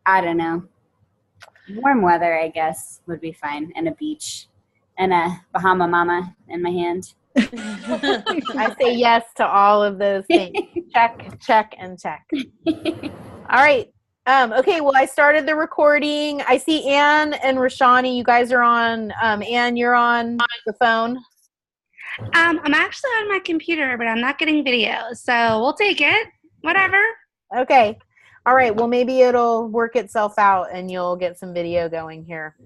I don't know. Warm weather, I guess, would be fine, and a beach, and a Bahama Mama in my hand. I say yes to all of those things. Check, check, and check. All right. Okay, well, I started the recording. I see Anne and Rashani. You guys are on. Anne, you're on the phone. I'm actually on my computer, but I'm not getting video, so we'll take it. Whatever. Okay. All right. Well, maybe it'll work itself out and you'll get some video going here.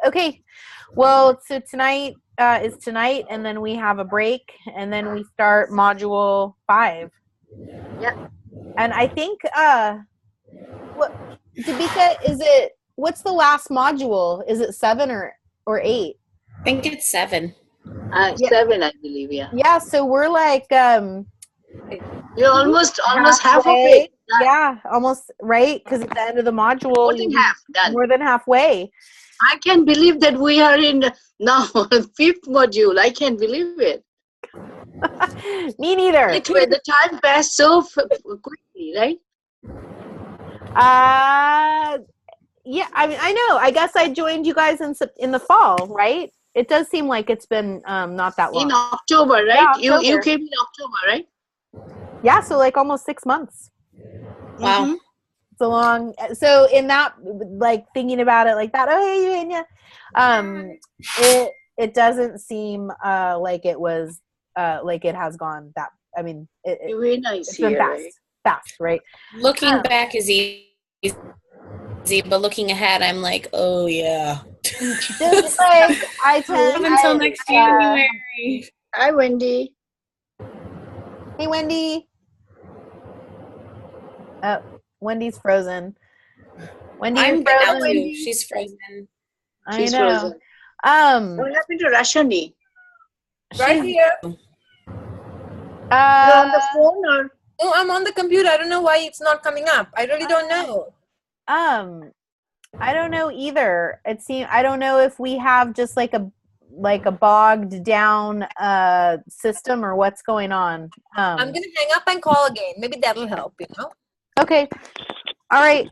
Okay. Well, so tonight is tonight, and then we have a break, and then we start module 5. Yep. And I think, what, Dabika, what's the last module? Is it 7 or 8? I think it's 7. 7, I believe, yeah. Yeah, so we're like, You're almost half of it. Yeah, almost, right? Because at the end of the module, More than half done. More than halfway. I can't believe that we are in now 5th module. I can't believe it. Me neither. The time passed so quickly, right? Yeah, I mean, I know. I guess I joined you guys in the fall, right? It does seem like it's been not that long. In October, right? Yeah, October. You came in October, right? Yeah, so like almost 6 months. Wow. Mm-hmm. It's a long. So in that, like thinking about it like that. Oh, hey, Eugenia. It doesn't seem like it was like it has gone that. I mean, it's been fast, right? Looking back is easy, but looking ahead, I'm like, oh yeah. Just like I tend until next January. Hi, Wendy. Hey, Wendy. Oh, Wendy's frozen. Wendy, I'm frozen. Wendy. She's frozen. She's know. Frozen. What happened to Rashani? Right here. You're on the phone or? No, I'm on the computer. I don't know why it's not coming up. I really don't know. I don't know either. I don't know if we have just like a bogged down system or what's going on. I'm gonna hang up and call again. Maybe that'll help, Okay. All right.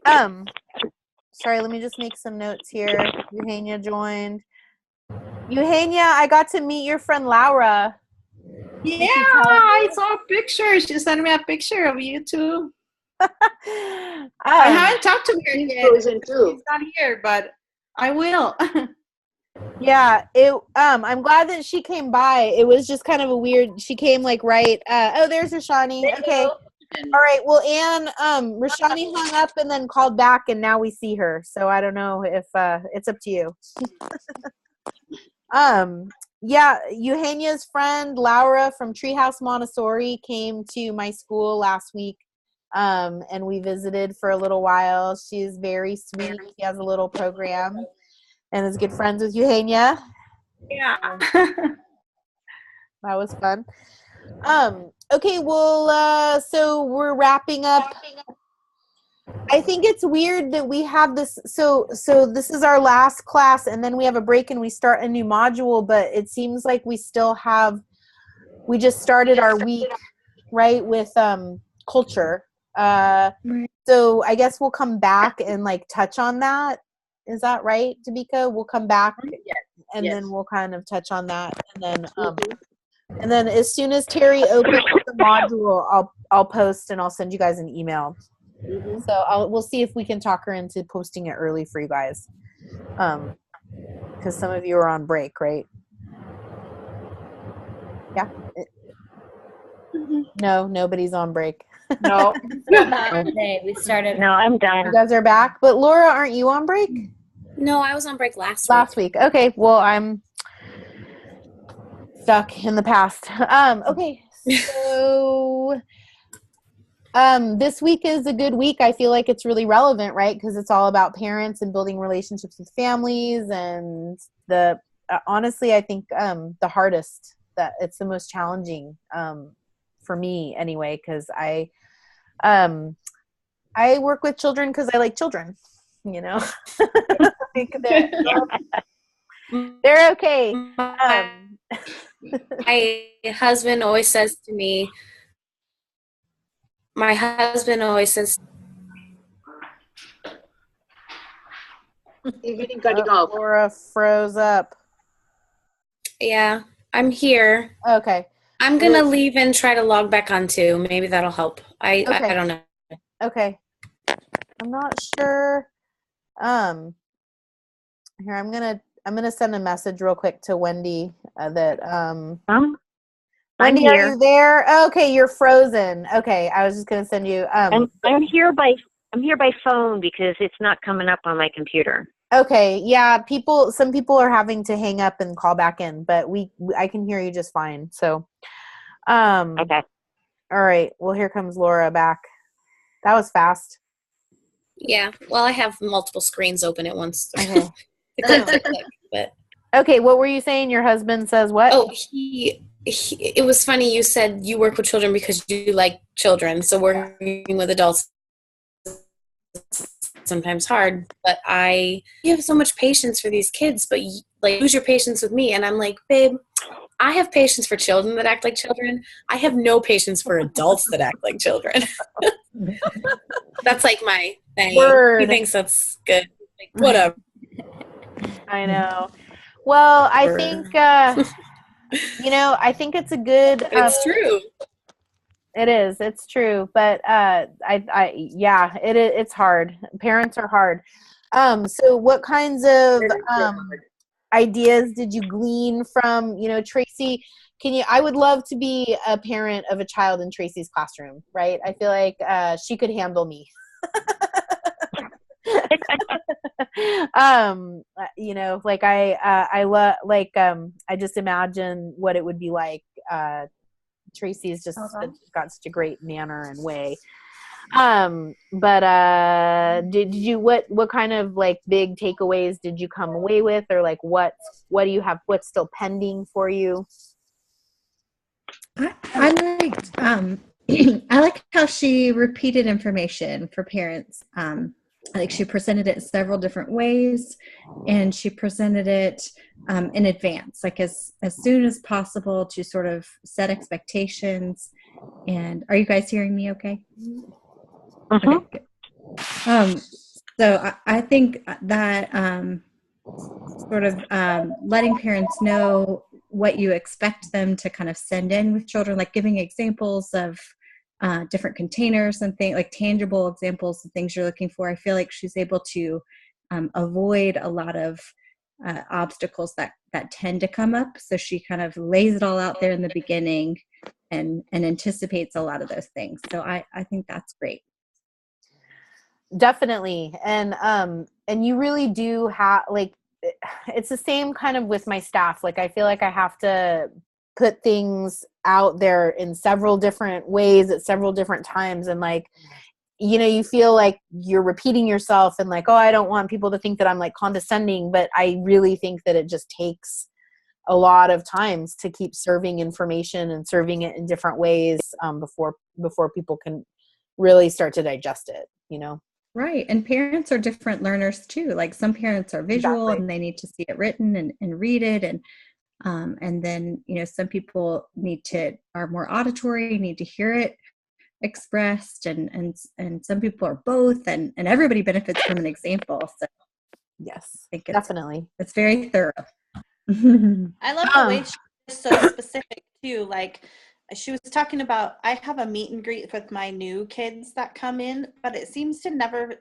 Sorry, let me just make some notes here. Eugenia joined. Eugenia, I got to meet your friend Laura. Yeah, I saw a picture. She sent me a picture of you too. I haven't talked to her yet. She's not here, but I will. Yeah, I'm glad that she came by. It was just kind of a weird. She came like right. There's Rashani. Okay. All right. Well, Anne, Rashani hung up and then called back, and now we see her. So I don't know if it's up to you. Yeah, Eugenia's friend Laura from Treehouse Montessori came to my school last week. And we visited for a little while. She's very sweet. She has a little program and is good friends with Eugenia. Yeah. That was fun. Okay, well, so we're wrapping up. I think it's weird that we have this. So this is our last class, and then we have a break and we start a new module, but it seems like we just started our week, right, with culture. So I guess we'll come back and like touch on that. Is that right, Dabika? We'll come back and then we'll kind of touch on that, and then as soon as Terry opens the module, I'll post and I'll send you guys an email. Mm-hmm. So we'll see if we can talk her into posting it early for you guys, because some of you are on break, right? Yeah. No, nobody's on break. No. Okay, we started. No, I'm done. You guys are back. But Laura, aren't you on break? No, I was on break last week. Okay, well, I'm stuck in the past. Okay, so this week is a good week. I feel like it's really relevant, right? Because it's all about parents and building relationships with families, and honestly, I think the hardest, that it's the most challenging for me anyway, because I work with children because I like children, like they're okay. My husband always says to me, You're getting cutting off. Laura froze up. Yeah, I'm here. Okay. I'm gonna leave and try to log back on too. Maybe that'll help. I don't know. Okay. I'm not sure. Here I'm gonna send a message real quick to Wendy that Wendy, I'm are here. you there? Okay, you're frozen. Okay, I was just gonna send you. I'm here by phone because it's not coming up on my computer. Okay, yeah. Some people are having to hang up and call back in, but I can hear you just fine. So, Okay. All right. Well, here comes Laura back. That was fast. Yeah. Well, I have multiple screens open at once. Okay. But okay. What were you saying? Your husband says what? Oh, it was funny. You said you work with children because you like children. So working with adults is sometimes hard. But you have so much patience for these kids, but you lose your patience with me. And I'm like, babe, I have patience for children that act like children. I have no patience for adults that act like children. That's like my thing. Word. He thinks that's good. Like, whatever. I know. Well, I think I think it's a good. It's true. It is. It's true. But it's hard. Parents are hard. So what kinds of ideas did you glean from, Tracy? I would love to be a parent of a child in Tracy's classroom, right? I feel like she could handle me. I just imagine what it would be like. Tracy's just got such a great manner and way. Did you what kind of big takeaways did you come away with, or what do you have, what's still pending for you? I liked I like how she repeated information for parents. She presented it several different ways, and she presented it in advance, as soon as possible, to sort of set expectations. And are you guys hearing me okay? Uh-huh. Okay, good. So I think that sort of letting parents know what you expect them to kind of send in with children, giving examples of different containers and things, tangible examples of things you're looking for. I feel like she's able to avoid a lot of obstacles that tend to come up. So she kind of lays it all out there in the beginning and anticipates a lot of those things. So I think that's great. Definitely. And you really do have, it's the same kind of with my staff. I feel like I have to put things out there in several different ways at several different times. And you feel like you're repeating yourself and I don't want people to think that I'm condescending, but I really think that it just takes a lot of times to keep serving information and serving it in different ways before people can really start to digest it, Right. And parents are different learners too. Some parents are visual and they need to see it written and read it. And then, some people are more auditory, need to hear it expressed, and some people are both, and everybody benefits from an example. So yes, I think definitely. It's very thorough. I love the way she's so specific too. She was talking about, I have a meet and greet with my new kids that come in, but it seems to never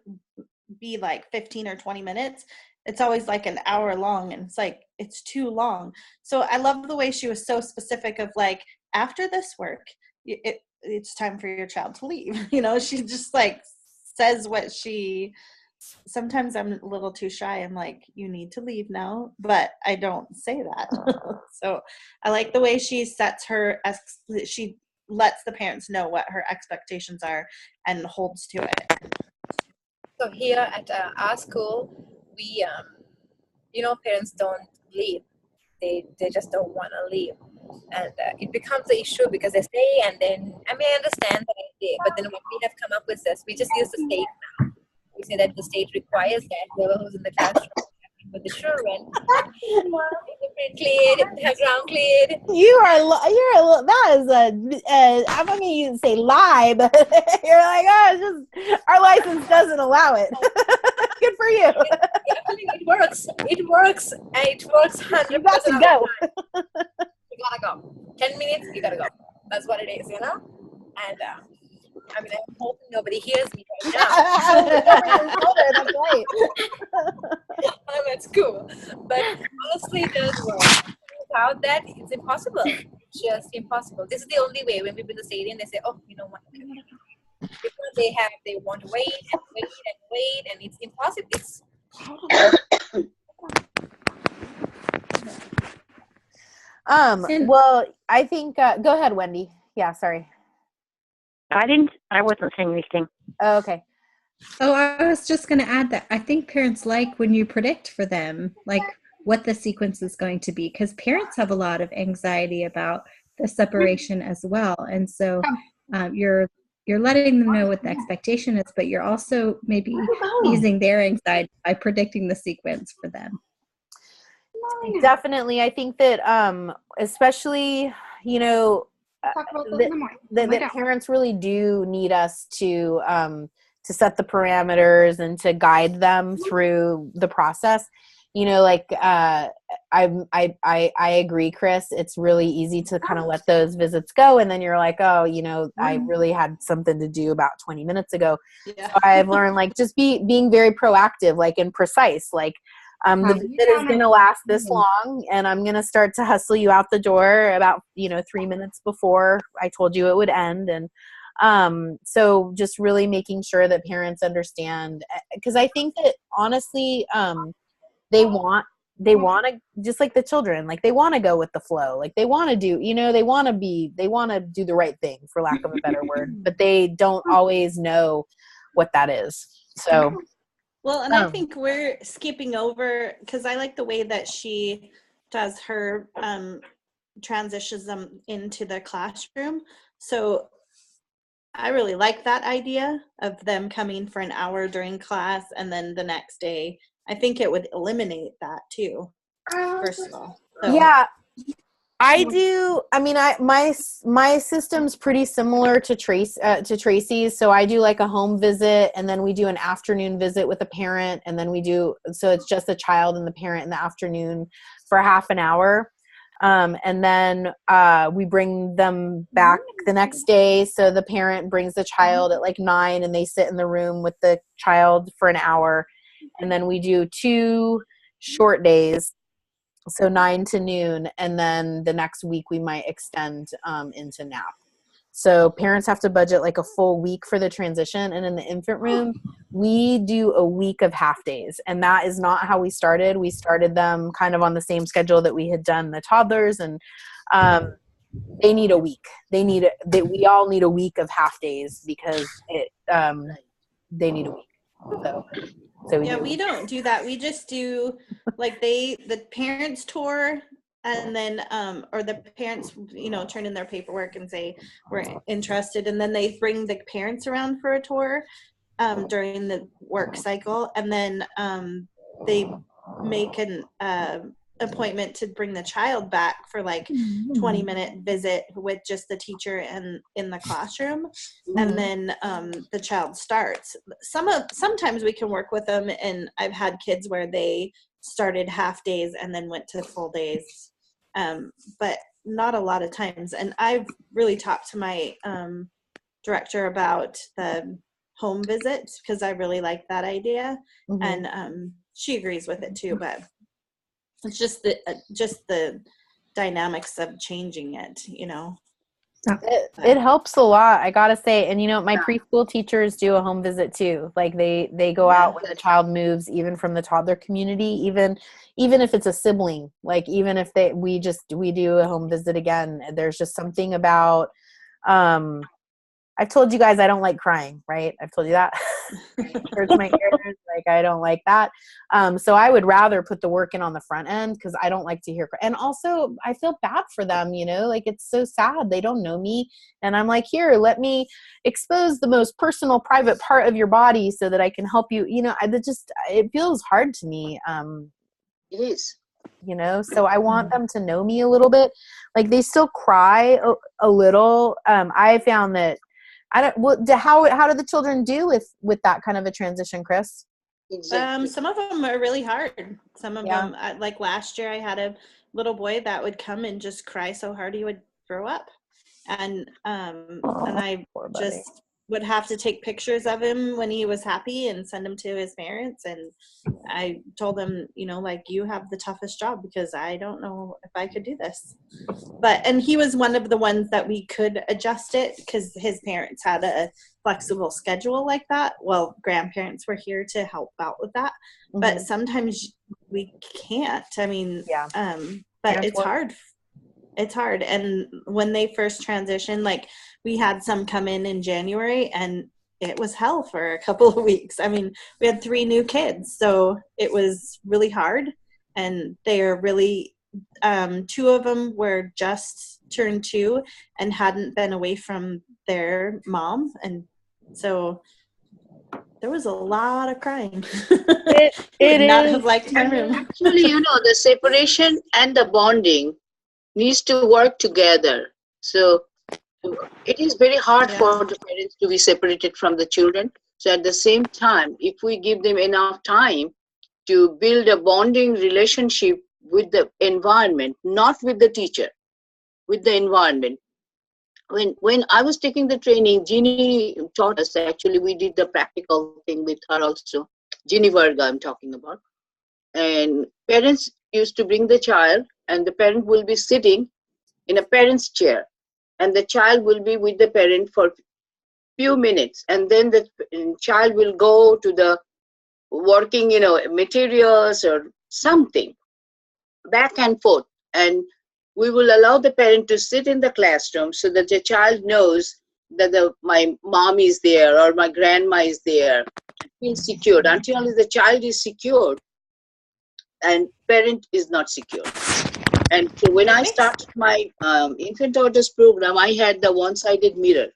be 15 or 20 minutes. It's always an hour long, and it's too long. So I love the way she was so specific of after this work, it's time for your child to leave. She just says what sometimes I'm a little too shy. I'm you need to leave now, but I don't say that. So I like the way she sets she lets the parents know what her expectations are and holds to it. So here at our school, we, parents don't leave. They just don't want to leave. And it becomes an issue because they stay, and then, I understand that I stay, but then when we have come up with this, we just use the state now. We say that the state requires that whoever who's in the classroom with the children, cleared, have ground cleared. I'm not going to say lie, but you're it's just, our license doesn't allow it. Good for you. Yeah. it works. It works, and it works 100%. You got to go. You gotta go. 10 minutes, you gotta go. That's what it is, you know? And I mean, I'm hoping nobody hears me right now. That's right. That's cool. But honestly, it does work. Without that, it's impossible. It's just impossible. This is the only way. When people in the stadium, they say, "Oh, you know what?" Because they want to wait and wait and wait, and it's impossible. It's well, I think go ahead, Wendy. Yeah, sorry. I wasn't saying anything. Oh, okay. Oh, I was just going to add that I think parents like when you predict for them, like what the sequence is going to be, because parents have a lot of anxiety about the separation as well. And so you're letting them know what the expectation is, but you're also maybe easing their anxiety by predicting the sequence for them. Definitely. I think that especially, you know, that parents really do need us to set the parameters and to guide them through the process. You know, like I agree, Chris. It's really easy to kind of let those visits go, and then you're like, oh, you know, I really had something to do about 20 minutes ago. Yeah. So I've learned, like, just being very proactive, like, and precise. Like, the visit is going to last this long, and I'm going to start to hustle you out the door about 3 minutes before I told you it would end. And so just really making sure that parents understand, because I think that honestly, they want to, just like the children, like they want to go with the flow, like they want to do, they want to do the right thing, for lack of a better word, but they don't always know what that is. So well, and I think we're skipping over, because I like the way that she does her transitions them into the classroom. So I really like that idea of them coming for an hour during class and then the next day. I think it would eliminate that too, first of all. So. Yeah, I do. I mean, my system's pretty similar to Tracy's. So I do like a home visit, and then we do an afternoon visit with a parent, and then so it's just the child and the parent in the afternoon for half an hour. And then we bring them back the next day. So the parent brings the child at like 9, and they sit in the room with the child for an hour. And then we do 2 short days, so 9 to noon. And then the next week we might extend into nap. So parents have to budget like a full week for the transition. And in the infant room, we do a week of half days. And that is not how we started. We started them kind of on the same schedule that we had done the toddlers. And they need a week. We all need a week of half days, because they need a week. So we don't do that. We just do like the parents tour, and then or the parents turn in their paperwork and say we're interested, and then they bring the parents around for a tour during the work cycle, and then they make an appointment to bring the child back for like 20-minute visit with just the teacher and in the classroom. And then the child starts. Sometimes we can work with them, and I've had kids where they started half days and then went to full days, but not a lot of times. And I've really talked to my director about the home visits, because I really like that idea. And she agrees with it too, but it's just the dynamics of changing it, It helps a lot, I gotta say. And my preschool teachers do a home visit too. Like they go out when the child moves, even from the toddler community, even if it's a sibling, like even if we do a home visit again. There's just something about I've told you guys I don't like crying, right? I've told you that. It hurts my ears. Like, I don't like that. So I would rather put the work in on the front end, because I don't like to hear cry. And also, I feel bad for them, like it's so sad. They don't know me. And I'm like, here, let me expose the most personal, private part of your body so that I can help you. It feels hard to me. It is. So I want them to know me a little bit. Like, they still cry a little. I found that how do the children do with that kind of a transition, Chris? Exactly. Some of them are really hard. Some of Yeah. them, like last year, I had a little boy that would come and just cry so hard he would throw up, and I Poor buddy. just would have to take pictures of him when he was happy and send them to his parents. And I told him, like, you have the toughest job because I don't know if I could do this. And he was one of the ones that we could adjust it because his parents had a flexible schedule like that. Well, grandparents were here to help out with that, but sometimes we can't. I mean, but it's hard. It's hard. And when they first transitioned, like, we had some come in January, and it was hell for a couple of weeks. I mean, we had 3 new kids, so it was really hard. And they are really 2 of them were just turned 2 and hadn't been away from their mom, and so there was a lot of crying. It would not is. have liked my room. Actually, the separation and the bonding needs to work together. So it is very hard for the parents to be separated from the children. So at the same time, if we give them enough time to build a bonding relationship with the environment, not with the teacher, with the environment. When I was taking the training, Jeannie taught us, actually we did the practical thing with her also. Jeannie Varga I'm talking about. And parents used to bring the child, and the parent will be sitting in a parent's chair, and the child will be with the parent for few minutes, and then the child will go to the working, materials or something, back and forth. And we will allow the parent to sit in the classroom so that the child knows that my mom is there or my grandma is there, feels secured. Until the child is secured and parent is not secure. And so when I started my infant orders program, I had the one-sided mirror.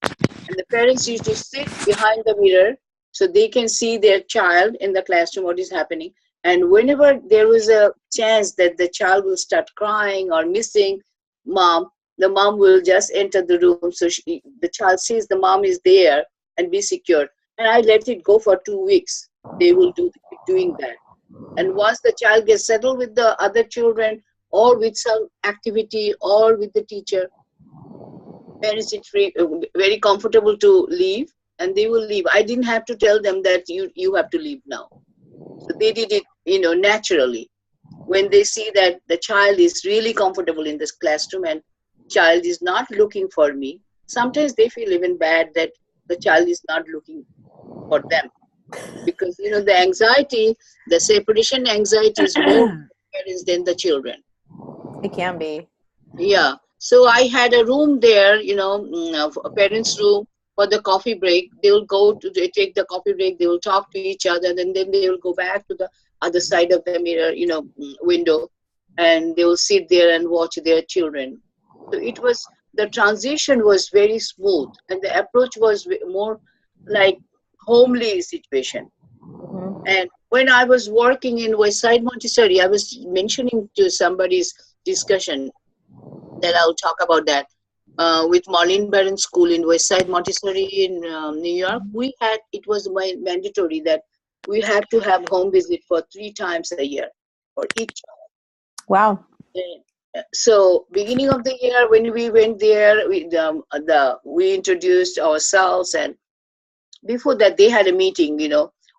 And the parents used to sit behind the mirror so they can see their child in the classroom, what is happening. And whenever there was a chance that the child will start crying or missing mom, the mom will just enter the room. So the child sees the mom is there and be secure. And I let it go for 2 weeks. They will keep doing that. And once the child gets settled with the other children or with some activity or with the teacher, parents are very comfortable to leave, and they will leave. I didn't have to tell them that you have to leave now. So they did it, naturally. When they see that the child is really comfortable in this classroom and child is not looking for me, sometimes they feel even bad that the child is not looking for them. Because, the anxiety, the separation anxiety is more parents than the children. It can be. Yeah. So I had a room there, a parents' room for the coffee break. They will they take the coffee break, they will talk to each other, and then they will go back to the other side of the mirror, window, and they will sit there and watch their children. So the transition was very smooth, and the approach was more like homely situation. And when I was working in Westside Montessori, I was mentioning to somebody's discussion that I'll talk about that. With Marlene Barron School in Westside Montessori in New York, it was mandatory that we had to have home visit for 3 times a year for each child. Wow. So beginning of the year, when we went there, we introduced ourselves, and before that they had a meeting,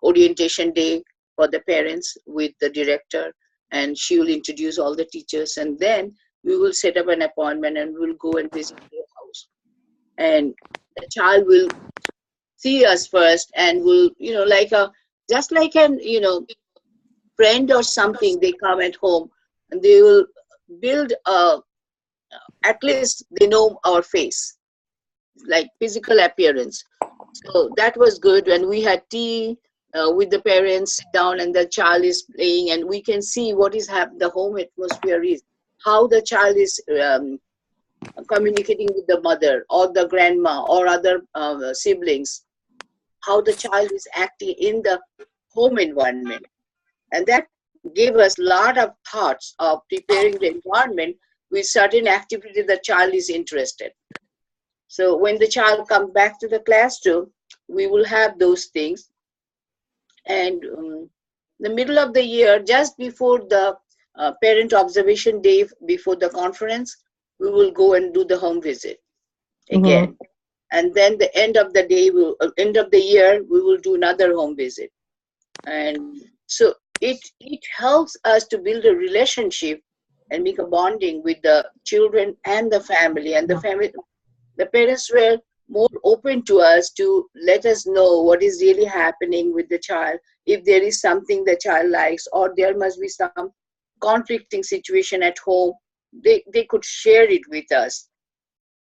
orientation day for the parents with the director, and she will introduce all the teachers, and then we will set up an appointment and we'll go and visit their house. And the child will see us first and will, just like an, friend or something, they come at home and they will build at least they know our face, like physical appearance. So that was good. When we had tea with the parents, sit down and the child is playing, and we can see what is happening, the home atmosphere is, how the child is communicating with the mother or the grandma or other siblings, how the child is acting in the home environment. And that gave us a lot of thoughts of preparing the environment with certain activity the child is interested. So when the child comes back to the classroom, we will have those things. And the middle of the year, just before the parent observation day, before the conference, we will go and do the home visit again. And then the end of the day, end of the year, we will do another home visit. And so it helps us to build a relationship and make a bonding with the children and the family. And the parents were more open to us to let us know what is really happening with the child. If there is something the child likes, or there must be some conflicting situation at home, they could share it with us.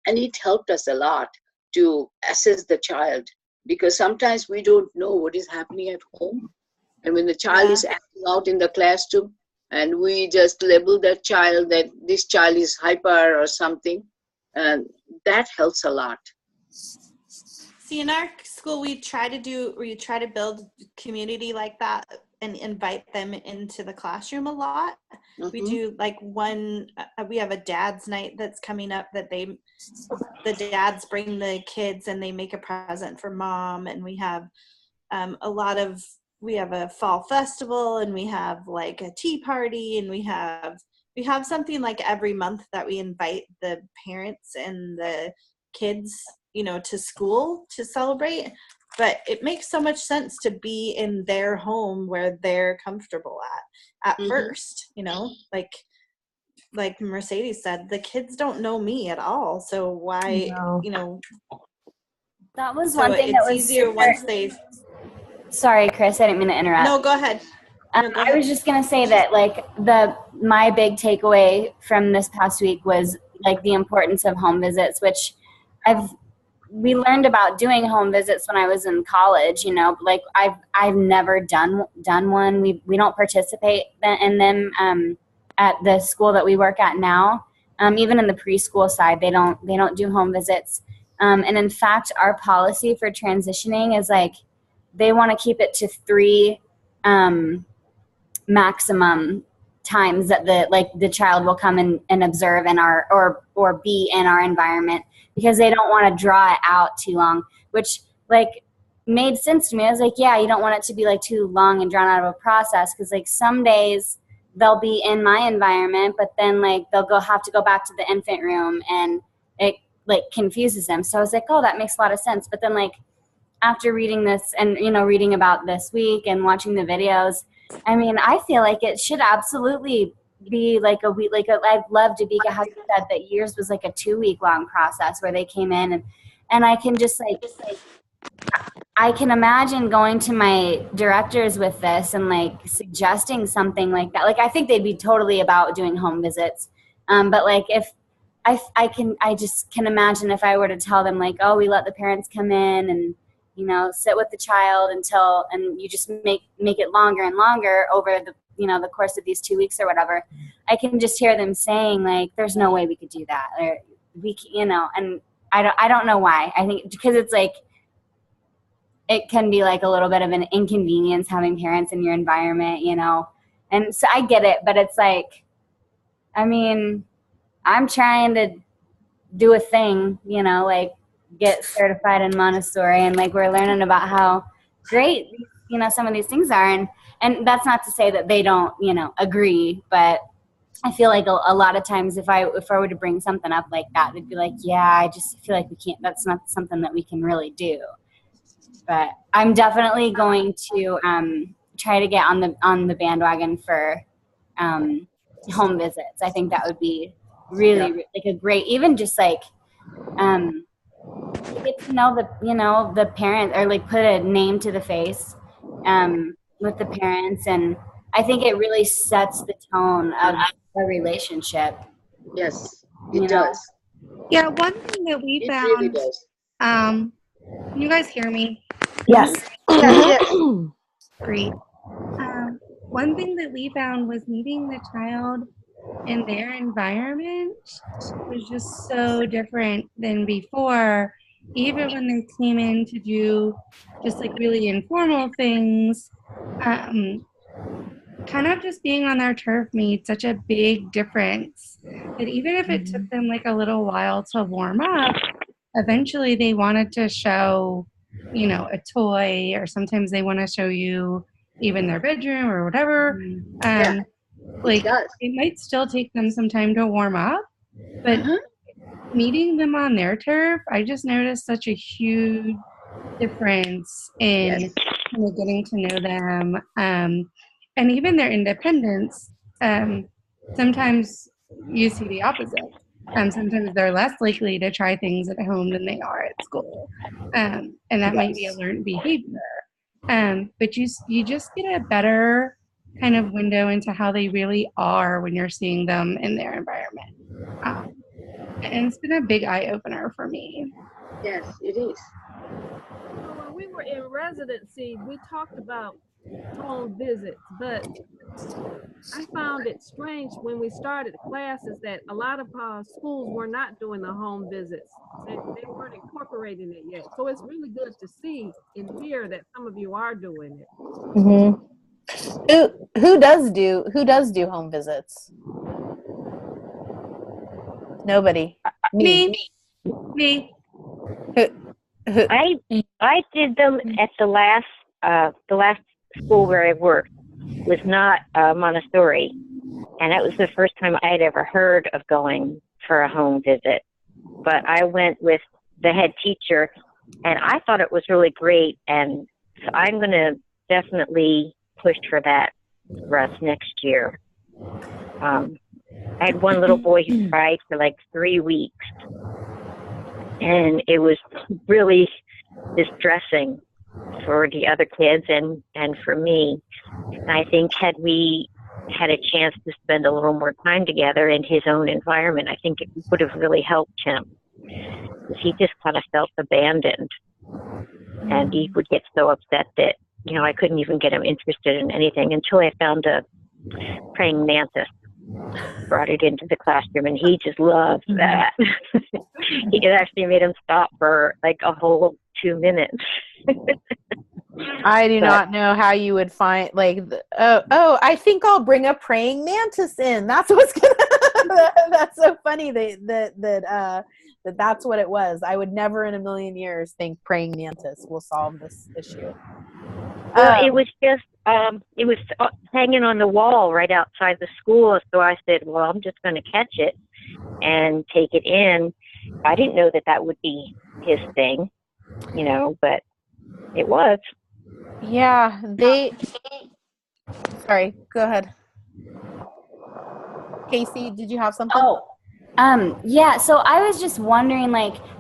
And it helped us a lot to assess the child, because sometimes we don't know what is happening at home. And when the child is acting out in the classroom, and we just label that child that this child is hyper or something, and that helps a lot. See, in our school, we try to build community like that and invite them into the classroom a lot. We do like we have a dad's night that's coming up that the dads bring the kids and they make a present for mom. And we have we have a fall festival, and we have like a tea party, and we have something like every month that we invite the parents and the kids, to school to celebrate. But it makes so much sense to be in their home where they're comfortable at first, like Mercedes said, the kids don't know me at all. So why, That was one thing that was easier once they. Sorry, Chris, I didn't mean to interrupt. No, go ahead. I was just gonna say that my big takeaway from this past week was like the importance of home visits, which we learned about doing home visits when I was in college. Like I've never done one. We don't participate in them at the school that we work at now. Even in the preschool side, they don't do home visits. And in fact, our policy for transitioning is like they want to keep it to 3 maximum times that the child will come and observe in our or be in our environment, because they don't want to draw it out too long, which made sense to me. I was like, yeah, you don't want it to be too long and drawn out of a process, because some days they'll be in my environment, but then they'll have to go back to the infant room, and it confuses them. So I was like, oh, that makes a lot of sense. But then after reading this and reading about this week and watching the videos, I mean, I feel like it should absolutely be a week. I'd love to be how you said that yours was a 2-week long process where they came in, and I can just I can imagine going to my directors with this and suggesting something like that. I think they'd be totally about doing home visits. But if I just can imagine if I were to tell them oh, we let the parents come in and sit with the child and you just make it longer and longer over the the course of these 2 weeks or whatever. I can just hear them saying there's no way we could do that, or and I don't know why. I think because it's it can be a little bit of an inconvenience having parents in your environment, and so I get it, but it's I mean, I'm trying to do a thing, get certified in Montessori, and we're learning about how great some of these things are, and that's not to say that they don't agree, but I feel a lot of times if I were to bring something up like that, they'd be yeah, I just feel we can't, that's not something that we can really do. But I'm definitely going to try to get on the bandwagon for home visits. I think that would be really a great, even just to get to know the parent, or put a name to the face with the parents, and I think it really sets the tone of a relationship. Yes, it does. Yeah, one thing that we found. Really does. Can you guys hear me? Yes. Yes. Great. One thing that we found was meeting the child in their environment was just so different than before. Even when they came in to do just really informal things, kind of just being on their turf made such a big difference that even if it took them a little while to warm up, eventually they wanted to show, a toy, or sometimes they want to show you, even their bedroom or whatever. Like it might still take them some time to warm up, but meeting them on their turf, I just noticed such a huge difference in kind of getting to know them, and even their independence. Sometimes you see the opposite. Sometimes they're less likely to try things at home than they are at school, and that might be a learned behavior. But you just get a better kind of window into how they really are when you're seeing them in their environment. And it's been a big eye opener for me. Yes, it is. When we were in residency, we talked about home visits, but I found it strange when we started classes that a lot of schools were not doing the home visits. They weren't incorporating it yet. So it's really good to see and hear that some of you are doing it. Mm-hmm. Who does do home visits? Nobody. Me. I did them at the last school where I worked was not Montessori, and that was the first time I had ever heard of going for a home visit. But I went with the head teacher, and I thought it was really great, and so I'm going to definitely push for that for us next year. I had one little boy who cried for like 3 weeks, and it was really distressing for the other kids and for me. And I think had we had a chance to spend a little more time together in his own environment, I think it would have really helped him. Because he just kind of felt abandoned. And he would get so upset that, I couldn't even get him interested in anything until I found a praying mantis. Brought it into the classroom, and he just loved that. It actually made him stop for like a whole 2 minutes. I do not know how you would find I think I'll bring a praying mantis in. That's what's gonna. That's so funny that's what it was. I would never in a million years think praying mantis will solve this issue. Well, it was just it was hanging on the wall right outside the school. So I said, well, I'm just going to catch it and take it in. I didn't know that would be his thing, but it was. Yeah, sorry, go ahead. Casey, did you have something? Yeah, so I was just wondering,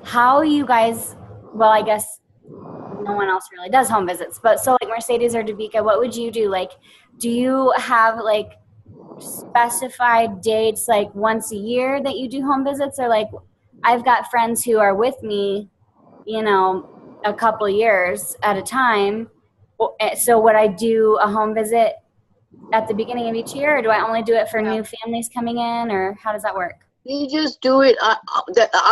how you guys, well, I guess no one else really does home visits, but so Mercedes or Davika, what would you do? Do you have specified dates once a year that you do home visits, or I've got friends who are with me, a couple years at a time. So would I do a home visit at the beginning of each year, or do I only do it for new families coming in, or how does that work? You just do it.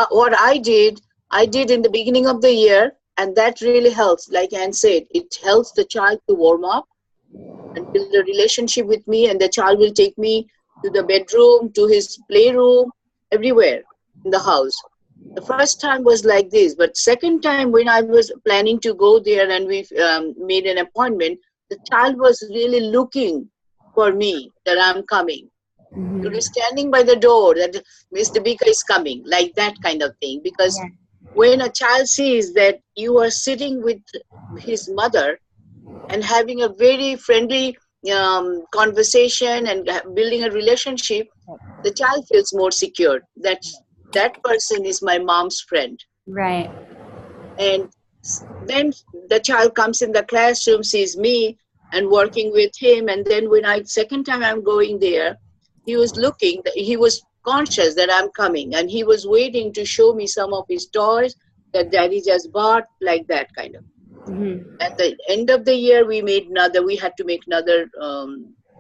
What I did in the beginning of the year, and that really helps. Like Anne said, it helps the child to warm up and build a relationship with me, and the child will take me to the bedroom, to his playroom, everywhere in the house. The first time was like this, but second time when I was planning to go there and we made an appointment, the child was really looking for me that I'm coming. He was standing by the door that Miss Davika is coming, like that kind of thing. Because when a child sees that you are sitting with his mother and having a very friendly conversation and building a relationship, the child feels more secure. That person is my mom's friend. Right. And then the child comes in the classroom, sees me and working with him. And then when second time I'm going there, he was conscious that I'm coming, and he was waiting to show me some of his toys that daddy just bought, like that kind of. At the end of the year, we had to make another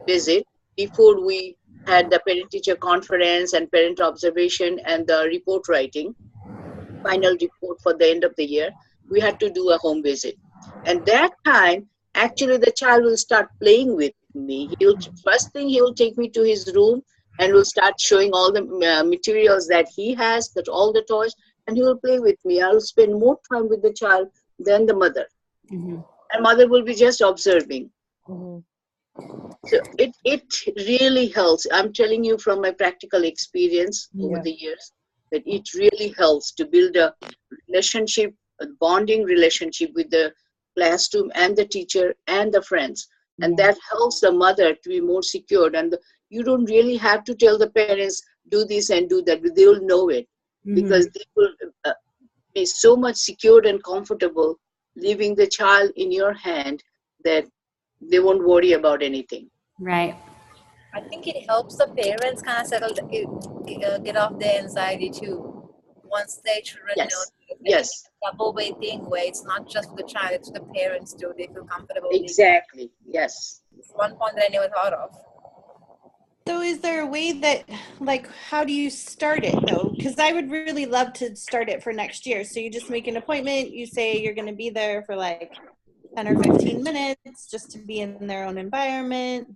visit before we had the parent-teacher conference and parent observation and the report writing, final report for the end of the year. We had to do a home visit. And that time, actually, the child will start playing with me. First thing, he will take me to his room and will start showing all the materials that he has, all the toys, and he will play with me. I will spend more time with the child than the mother. And mother will be just observing. So it really helps. I'm telling you from my practical experience over the years that it really helps to build a relationship, a bonding relationship with the classroom and the teacher and the friends. And that helps the mother to be more secured. And you don't really have to tell the parents, do this and do that. They will know it because they will be so much secured and comfortable leaving the child in your hand that they won't worry about anything. Right. I think it helps the parents kind of settle, get off their anxiety too. Once their children know, Yes. double way thing where it's not just for the child, it's for the parents too. They feel comfortable. Exactly. Yes. It's one point that I never thought of. So is there a way that, like, how do you start it though? Because I would really love to start it for next year. So you just make an appointment, you say you're going to be there for like 10 or 15 minutes just to be in their own environment.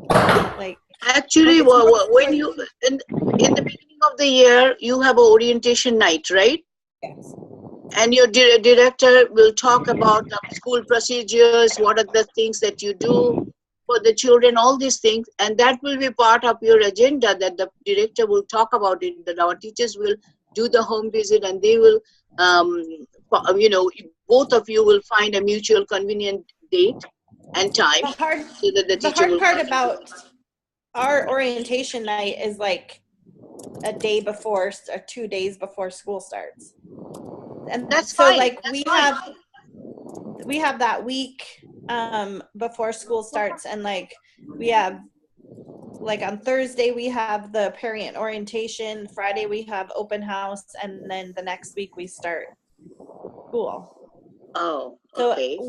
Like, actually, when you in the beginning of the year, you have an orientation night, right? Yes. And your director will talk about the school procedures, what are the things that you do for the children, all these things, and that will be part of your agenda that the director will talk about it, that our teachers will do the home visit and they will, both of you will find a mutual convenient date and time so that the teacher will part about our orientation night is like a day before or 2 days before school starts. And that's so fine. like we have that week before school starts, and like we have like on Thursday we have the parent orientation, Friday we have open house, and then the next week we start school. Oh, okay. So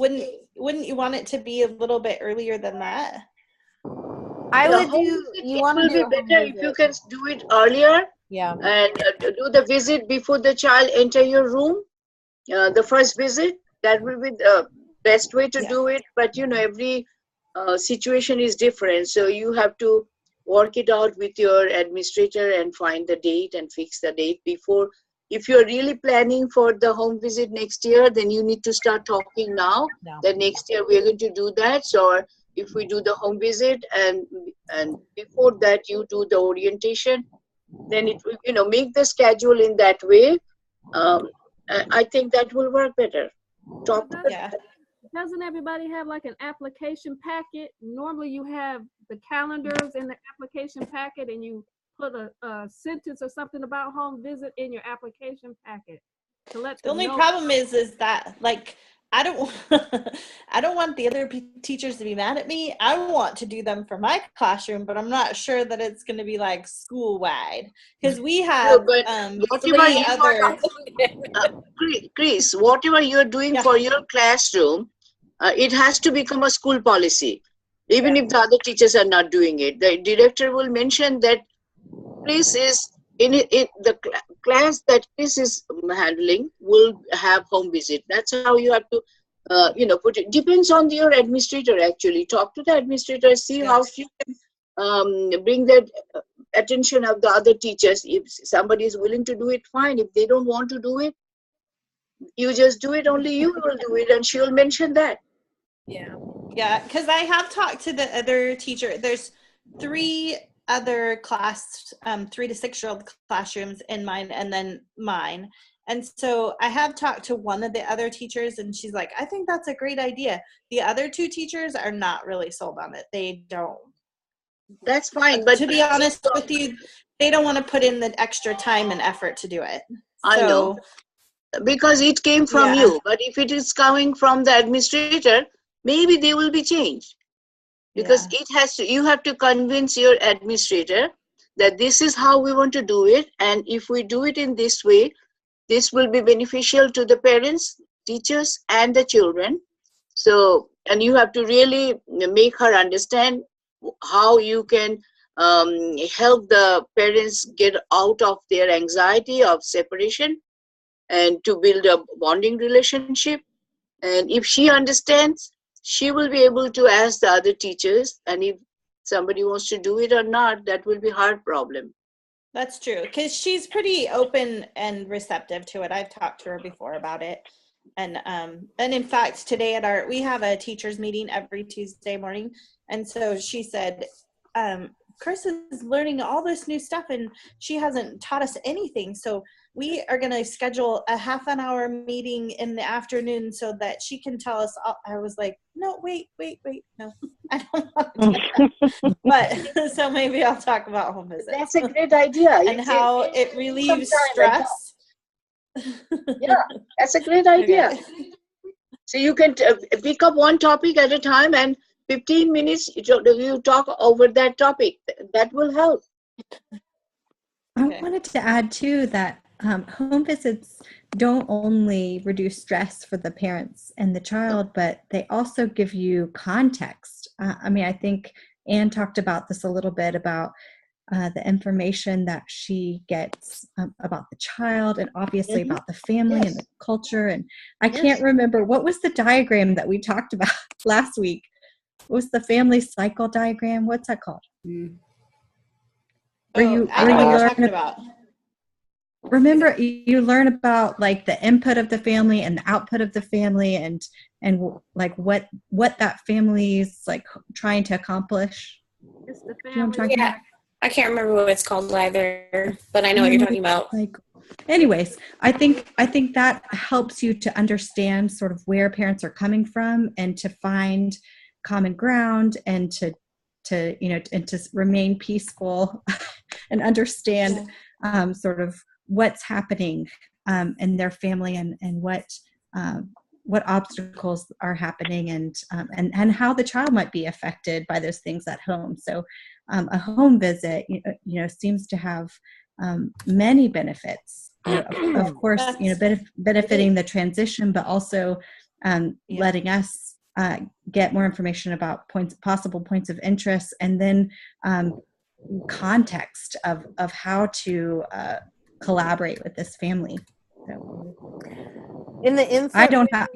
wouldn't you want it to be a little bit earlier than that? I would do. You want to do it better if you can do it earlier. Yeah. And do the visit before the child enter your room. The first visit, that will be the best way to do it. But every situation is different, so you have to work it out with your administrator and find the date and fix the date before. If you're really planning for the home visit next year, then you need to start talking now. That next year we're going to do that. So if we do the home visit and before that you do the orientation, then it will make the schedule in that way. I think that will work better. Doesn't everybody have like an application packet? Normally you have the calendars in the application packet and you put a sentence or something about home visit in your application packet to let the only problem is that like I don't I don't want the other teachers to be mad at me. I want to do them for my classroom, but I'm not sure that it's going to be like school wide because we have Chris, whatever you're doing for your classroom, it has to become a school policy, even if the other teachers are not doing it. The director will mention that Chris is in the class that Chris is handling will have home visit. That's how you have to, put it. Depends on your administrator. Actually, talk to the administrator, see how she can bring that attention of the other teachers. If somebody is willing to do it, fine. If they don't want to do it, you just do it. Only you will do it, and she will mention that. Yeah, because I have talked to the other teacher. There's 3 other 3 to 6-year-old classrooms in mine and then mine. And so I have talked to one of the other teachers and she's like, I think that's a great idea. The other 2 teachers are not really sold on it. They don't. That's fine. But to be honest with you, they don't want to put in the extra time and effort to do it. I know. Because it came from you. But if it is coming from the administrator, maybe they will be changed. Because you have to convince your administrator that this is how we want to do it. And if we do it in this way, this will be beneficial to the parents, teachers, and the children. So, and you have to really make her understand how you can help the parents get out of their anxiety of separation and to build a bonding relationship. And if she understands, she will be able to ask the other teachers, and if somebody wants to do it or not, that will be her problem. That's true, because she's pretty open and receptive to it. I've talked to her before about it. And in fact, today at we have a teachers meeting every Tuesday morning. And so she said, Chris is learning all this new stuff and she hasn't taught us anything. So we are going to schedule a half an hour meeting in the afternoon so that she can tell us all. I was like, no, wait, no, I don't want to do that. But so maybe I'll talk about home visits. That's a great idea. And how it relieves stress. Yeah, that's a great idea. So you can pick up one topic at a time and 15 minutes you talk over that topic. That will help. I wanted to add too that home visits don't only reduce stress for the parents and the child, but they also give you context. I mean, I think Anne talked about this a little bit about the information that she gets about the child and obviously about the family and the culture. And I can't remember, what was the diagram that we talked about last week? What was the family cycle diagram? What's that called? I know what you're talking about. Remember, you learn about like the input of the family and the output of the family and like what that family is like trying to accomplish. It's the You know what I'm family. talking about? I can't remember what it's called either, but I know what you're talking about. Like, anyways, I think that helps you to understand sort of where parents are coming from and to find common ground and to and to remain peaceful and understand sort of what's happening in their family and what obstacles are happening and how the child might be affected by those things at home. So a home visit, seems to have many benefits. Of course, benefiting the transition, but also letting us get more information about possible points of interest, and then context of how to collaborate with this family. So, I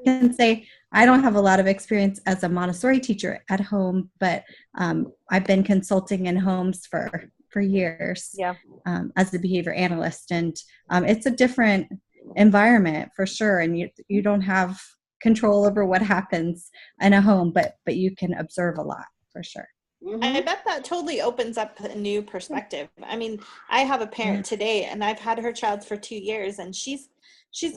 can say I don't have a lot of experience as a Montessori teacher at home, but I've been consulting in homes for years as a behavior analyst, and it's a different environment for sure, and you don't have control over what happens in a home, but you can observe a lot for sure. I bet that totally opens up a new perspective. I mean, I have a parent today, and I've had her child for 2 years, and she's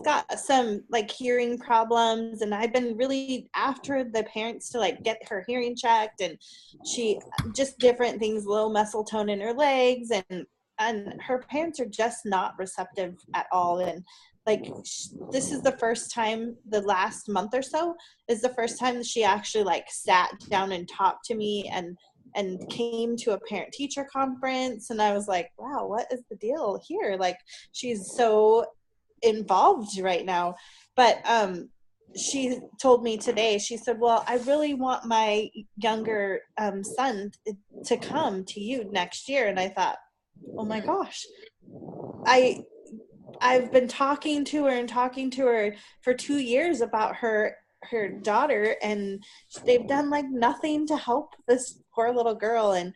got some like hearing problems, and I've been really after the parents to like get her hearing checked, and she just different things, low muscle tone in her legs, and her parents are just not receptive at all. And like this is the first time, the last month or so is the first time that she actually like sat down and talked to me and came to a parent teacher conference. And I was like, wow, what is the deal here? Like, she's so involved right now. But she told me today, she said, well, I really want my younger son to come to you next year. And I thought, oh my gosh, I've been talking to her for 2 years about her daughter, and they've done like nothing to help this poor little girl, and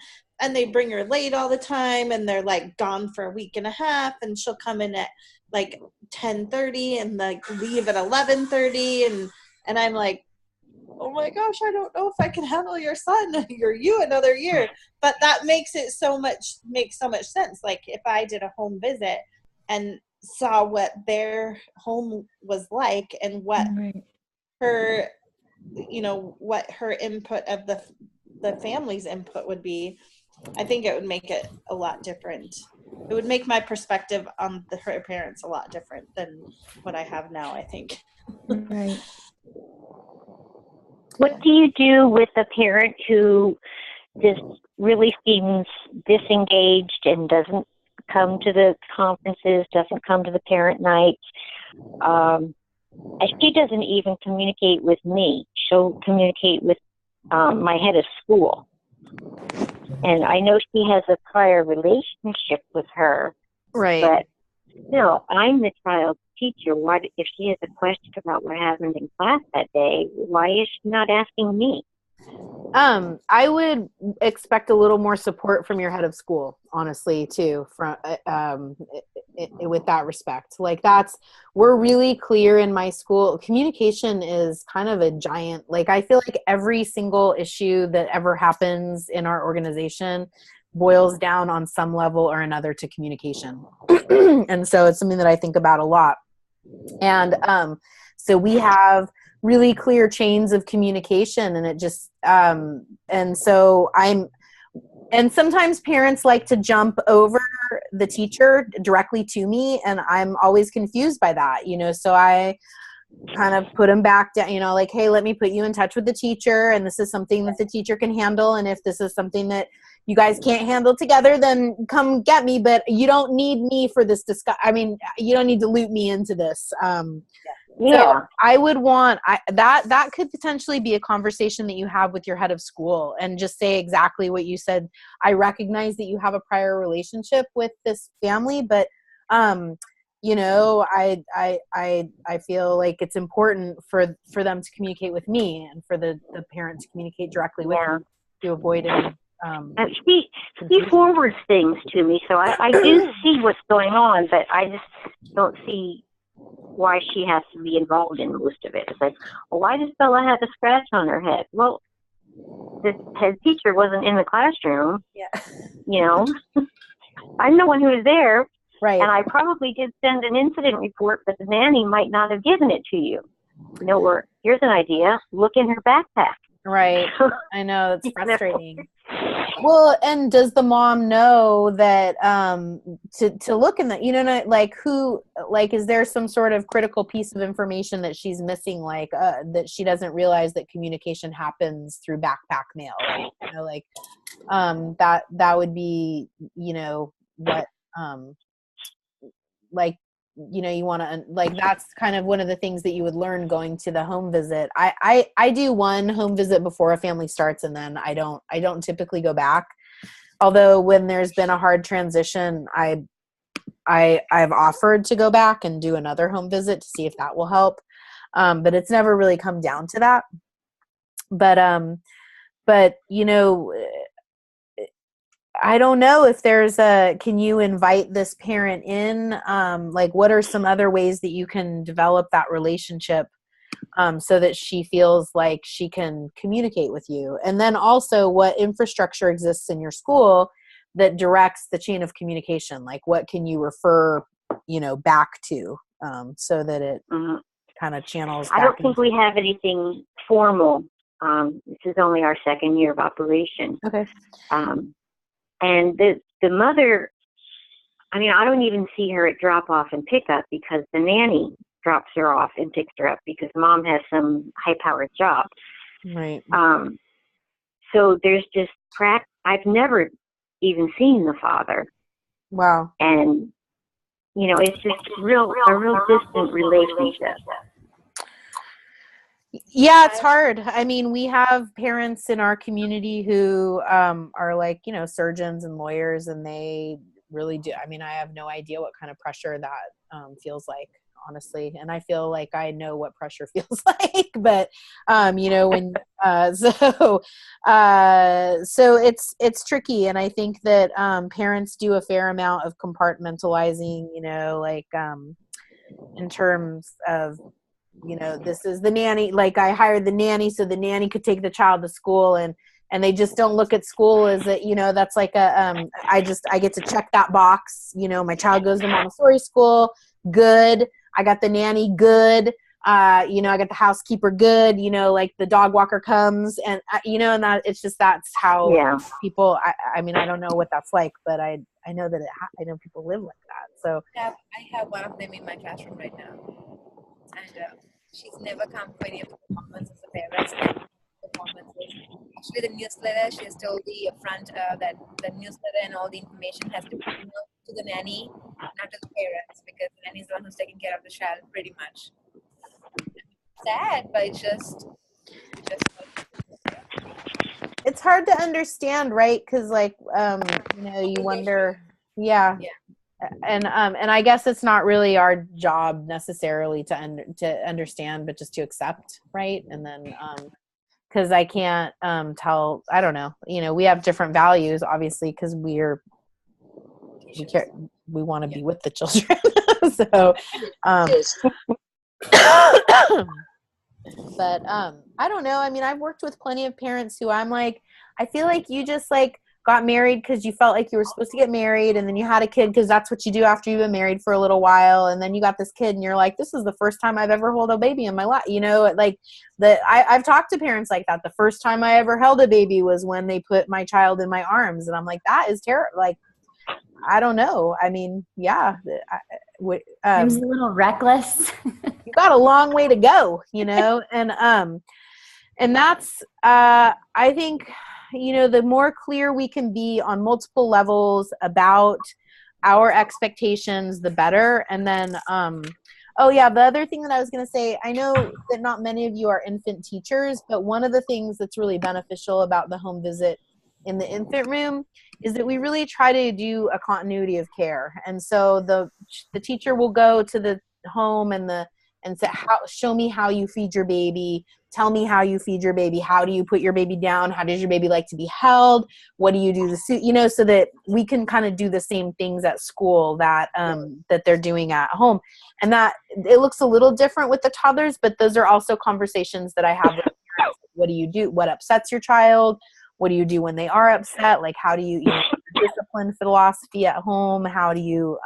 they bring her late all the time, and they're like gone for a week and a half, and she'll come in at like 10:30 and like leave at 11:30, and I'm like, oh my gosh, I don't know if I can handle your son or you another year. But that makes so much sense. Like if I did a home visit and saw what their home was like and what her, what her input of the family's input would be, I think it would make it a lot different. It would make my perspective on her parents a lot different than what I have now, I think. Right. What do you do with a parent who just really seems disengaged and doesn't come to the conferences, doesn't come to the parent nights? She doesn't even communicate with me. She'll communicate with my head of school. And I know she has a prior relationship with her. Right. But still, I'm the child's teacher. If she has a question about what happened in class that day, why is she not asking me? I would expect a little more support from your head of school, honestly, too, from with that respect. Like we're really clear in my school. Communication is kind of a giant, like I feel like every single issue that ever happens in our organization boils down on some level or another to communication. And so it's something that I think about a lot. And so we have really clear chains of communication, and it just and so and sometimes parents like to jump over the teacher directly to me, and I'm always confused by that, so I kind of put them back down, like, hey, let me put you in touch with the teacher, and this is something that the teacher can handle, and if this is something that you guys can't handle together, then come get me, but you don't need me for this you don't need to loop me into this. So I would want that could potentially be a conversation that you have with your head of school, and just say exactly what you said. I recognize that you have a prior relationship with this family, but I feel like it's important for them to communicate with me, and for the parent to communicate directly with me to avoid any. She forwards things to me, so I do see what's going on, but I just don't see why she has to be involved in most of it. It's like, well, why does Bella have a scratch on her head? Well, the head teacher wasn't in the classroom. I'm the one who was there. Right. And I probably did send an incident report, but the nanny might not have given it to you. Or here's an idea, look in her backpack. Right. I know, it's frustrating. Well, and does the mom know that to look in that, is there some sort of critical piece of information that she's missing, that she doesn't realize that communication happens through backpack mail, right? That would be, what you want to, that's kind of one of the things that you would learn going to the home visit. I do one home visit before a family starts, and then I don't typically go back. Although when there's been a hard transition, I've offered to go back and do another home visit to see if that will help. But it's never really come down to that. But I don't know if can you invite this parent in? What are some other ways that you can develop that relationship so that she feels like she can communicate with you? And then also, what infrastructure exists in your school that directs the chain of communication? Like, what can you refer, back to so that it kind of channels back? I don't think we have anything formal. This is only our second year of operation. Okay. And the mother, I don't even see her at drop off and pick up, because the nanny drops her off and picks her up because mom has some high powered job. Right. So there's just I've never even seen the father. Wow. And it's just a real distant relationship. Yeah, it's hard. We have parents in our community who are surgeons and lawyers, and they really do. I have no idea what kind of pressure that feels like, honestly. And I feel like I know what pressure feels like, but when so it's tricky. And I think that parents do a fair amount of compartmentalizing, in terms of, this is the nanny, I hired the nanny so the nanny could take the child to school, and they just don't look at school as that's like I get to check that box. My child goes to Montessori school, good. I got the nanny, good. I got the housekeeper, good. The dog walker comes, and and that it's just, that's how people. I don't know what that's like, but I know that I know people live like that. So I have one of them in my classroom right now, and she's never come for any of the performances of parents. Actually, the newsletter, she has told the front that the newsletter and all the information has to be emailed to the nanny, not to the parents, because the nanny is the one who's taking care of the child pretty much. Sad, but just it's hard to understand, right? Because you wonder, yeah. And I guess it's not really our job necessarily to understand, but just to accept, right? And then because I can't tell, I don't know, we have different values, obviously, because we want to be with the children. So, but I don't know. I mean, I've worked with plenty of parents who I'm like, I feel like you just like got married because you felt like you were supposed to get married, and then you had a kid because that's what you do after you've been married for a little while, and then you got this kid and you're like, this is the first time I've ever held a baby in my life. Like I've talked to parents like that. The first time I ever held a baby was when they put my child in my arms, and I'm like, that is terrible. Like, I don't know. I mean, yeah. Seems a little reckless. You got a long way to go, and that's, I think, the more clear we can be on multiple levels about our expectations, the better. And then, oh yeah, the other thing that I was going to say, I know that not many of you are infant teachers, but one of the things that's really beneficial about the home visit in the infant room is that we really try to do a continuity of care. And so the teacher will go to the home and say, show me how you feed your baby. Tell me how you feed your baby. How do you put your baby down? How does your baby like to be held? What do you do so that we can kind of do the same things at school that they're doing at home. And that it looks a little different with the toddlers, but those are also conversations that I have with parents. What do you do? What upsets your child? What do you do when they are upset? Like, how do you, discipline philosophy at home? How do you,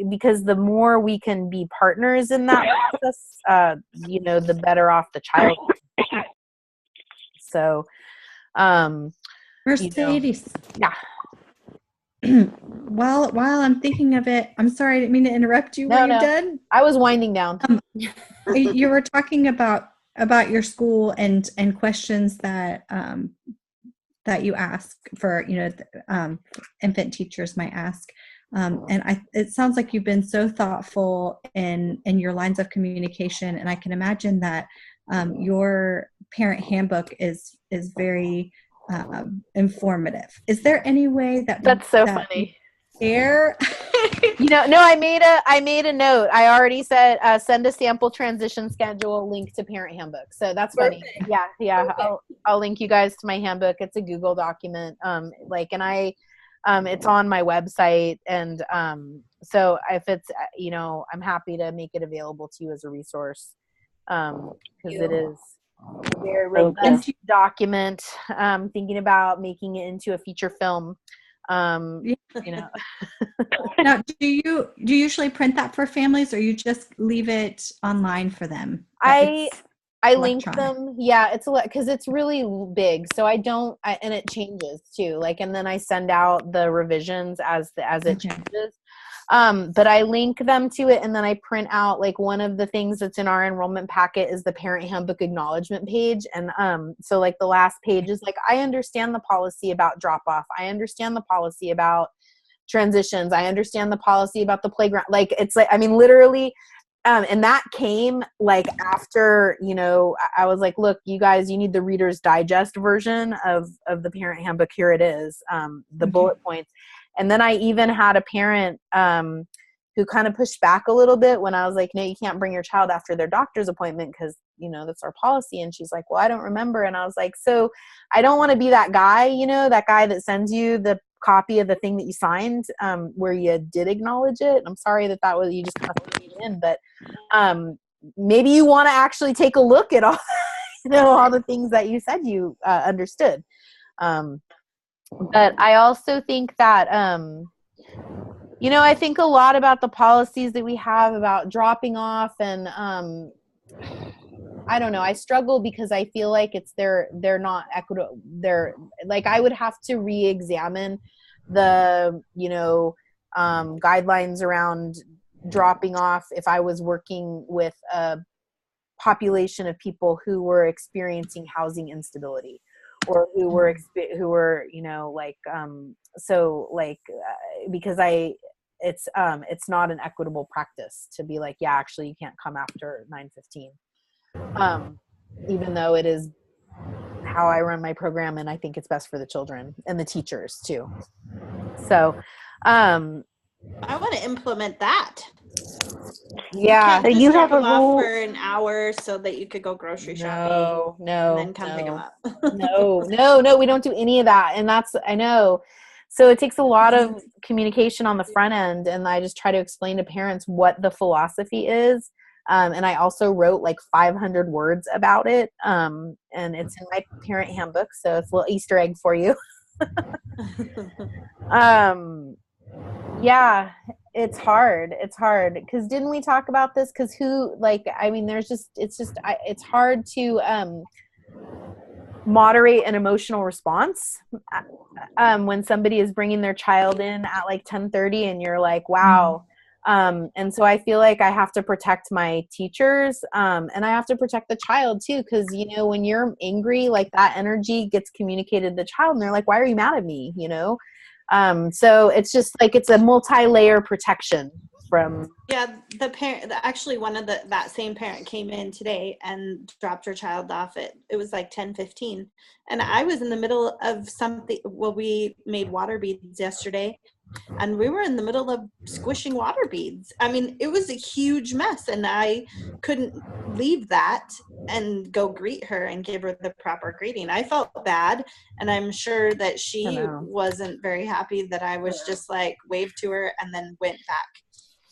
because the more we can be partners in that process, the better off the child. So, Mercedes. Yeah. While I'm thinking of it, I'm sorry, I didn't mean to interrupt you. Were you done? I was winding down. You were talking about your school and questions that you ask for, infant teachers might ask. And it sounds like you've been so thoughtful in your lines of communication. And I can imagine that your parent handbook is very informative. Is there any way that's so funny? Share? No, I made a note. I already said send a sample transition schedule link to parent handbook. So that's funny. Perfect. Yeah. I'll link you guys to my handbook. It's a Google document. It's on my website, and so if it's I'm happy to make it available to you as a resource, because it is a very robust document. Thinking about making it into a feature film. Now, do you usually print that for families, or you just leave it online for them? I link them. Yeah, it's because it's really big, so and it changes too. And then I send out the revisions as it changes. But I link them to it, and then I print out one of the things that's in our enrollment packet is the parent handbook acknowledgement page. And so the last page is I understand the policy about drop off. I understand the policy about transitions. I understand the policy about the playground. Literally. And that came after, I was like, look, you guys, you need the Reader's Digest version of the parent handbook. Here it is, the bullet points. And then I even had a parent who kind of pushed back a little bit when I was like, no, you can't bring your child after their doctor's appointment because, that's our policy. And she's like, well, I don't remember. And I was like, so I don't want to be that guy, that guy that sends you the copy of the thing that you signed where you did acknowledge it. I'm sorry that was, you just kind of put it in, but maybe you want to actually take a look at all, all the things that you said you understood. But I also think that, I think a lot about the policies that we have about dropping off, and I don't know. I struggle because I feel like they're not equitable. They're I would have to re-examine the guidelines around dropping off if I was working with a population of people who were experiencing housing instability, or who were because it's not an equitable practice to be like, yeah, actually you can't come after 9:15. Even though it is how I run my program, and I think it's best for the children and the teachers too. So, I want to implement that. Yeah. You So you have drop a them off rule. for an hour so that you could go grocery shopping No, and then come pick them up. no, we don't do any of that. And that's, I know. So it takes a lot of communication on the front end. And I just try to explain to parents what the philosophy is. And I also wrote like 500 words about it. And it's in my parent handbook. So it's a little Easter egg for you. Yeah, it's hard. It's hard. Cause didn't we talk about this? Cause it's hard to, moderate an emotional response when somebody is bringing their child in at like 10:30 and you're like, wow. And so I feel like I have to protect my teachers, and I have to protect the child too, because when you're angry, like that energy gets communicated to the child and they're like, why are you mad at me? So it's just like it's a multi-layer protection from. Yeah, the parent, actually one of that same parent came in today and dropped her child off at, it was like 10:15, and I was in the middle of something. Well, we made water beads yesterday, and we were in the middle of squishing water beads. I mean, it was a huge mess, and I couldn't leave that and go greet her and give her the proper greeting. I felt bad, and I'm sure that she wasn't very happy that I was just like waved to her and then went back.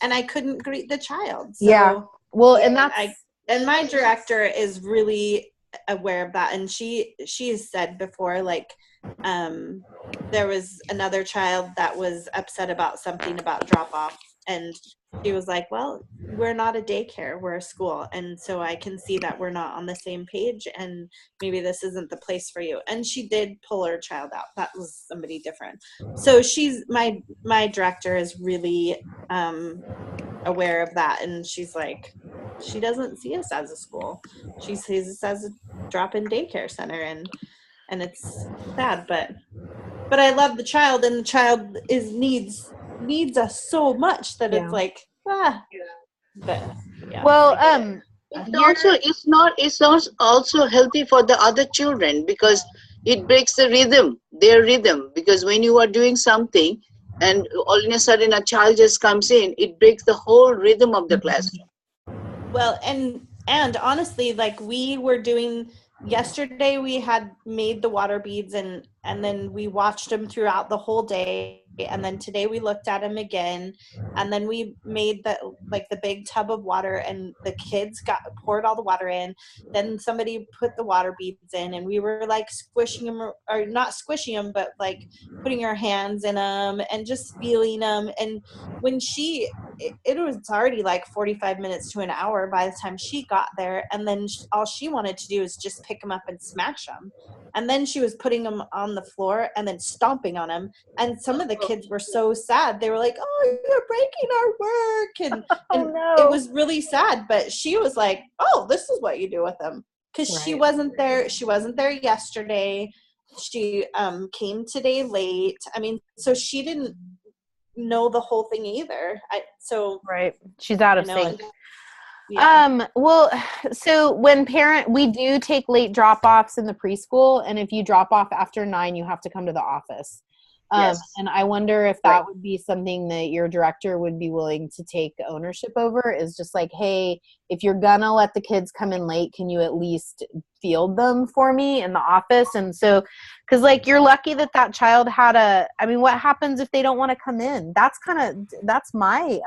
And I couldn't greet the child. So, yeah. Well, and that's and my director is really aware of that. And she has said before, like, there was another child that was upset about something about drop off, and she was like, well, we're not a daycare, we're a school, and so I can see that we're not on the same page, and maybe this isn't the place for you. And she did pull her child out. That was somebody different. So she's my director is really aware of that, and she's like, she doesn't see us as a school, she sees us as a drop-in daycare center, and it's sad, but I love the child, and the child needs us so much that it's like, but yeah. Well, it's not also healthy for the other children, because it breaks their rhythm, because when you are doing something and all of a sudden a child just comes in, it breaks the whole rhythm of the classroom. Well, and honestly, like we were doing yesterday, we had made the water beads, and then we watched them throughout the whole day, and then today we looked at them again, and then we made the big tub of water, and the kids poured all the water in. Then somebody put the water beads in, and we were like squishing them, or not squishing them, but like putting our hands in them and just feeling them. And when it was already like 45 minutes to an hour by the time she got there, and then all she wanted to do is just pick them up and smash them. And then she was putting them on the floor and then stomping on them, and some of the kids were so sad. They were like, oh, you're breaking our work, and it was really sad. But she was like, oh, this is what you do with them, because she wasn't there yesterday. She came today late. I mean, so she didn't know the whole thing either. She's out of sync. Yeah. Well, so we do take late drop-offs in the preschool, and if you drop off after 9, you have to come to the office. Yes. And I wonder if that would be something that your director would be willing to take ownership over, is just like, hey, if you're gonna let the kids come in late, can you at least field them for me in the office? And so, because like you're lucky that child had what happens if they don't want to come in? That's my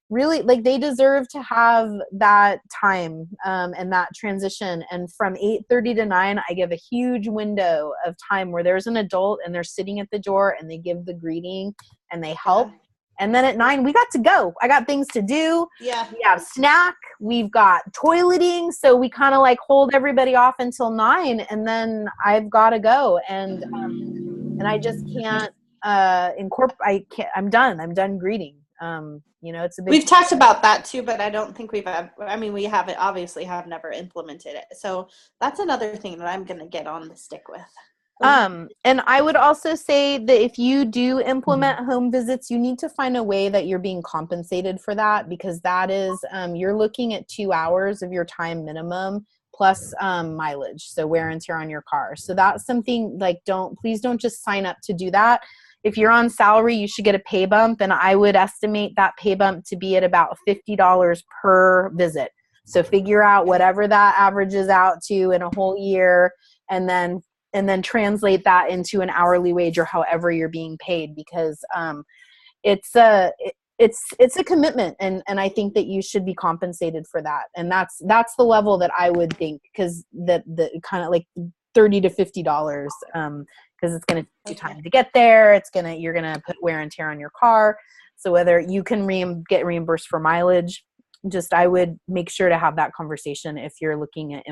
really, like, they deserve to have that time and that transition. And from 8:30 to 9, I give a huge window of time where there's an adult and they're sitting at the door and they give the greeting and they help. And then at 9, we got to go. I got things to do. Yeah. We have snack. We've got toileting. So we kind of like hold everybody off until 9, and then I've got to go. And I just can't incorporate. I'm done. I'm done greeting. It's a big. We've talked about that too, but I don't think we haven't obviously have never implemented it. So that's another thing that I'm going to get on the stick with. And I would also say that if you do implement home visits, you need to find a way that you're being compensated for that, because that is, you're looking at 2 hours of your time minimum plus mileage, so wear and tear on your car. So that's something, like, please don't just sign up to do that. if you're on salary, you should get a pay bump, and I would estimate that pay bump to be at about $50 per visit. So figure out whatever that averages out to in a whole year, and then translate that into an hourly wage or however you're being paid, because it's a commitment, and I think that you should be compensated for that. And that's the level that I would think, because the kind of like $30 to $50, because it's going to take you time to get there. You're going to put wear and tear on your car. So whether you can get reimbursed for mileage, just I would make sure to have that conversation if you're looking at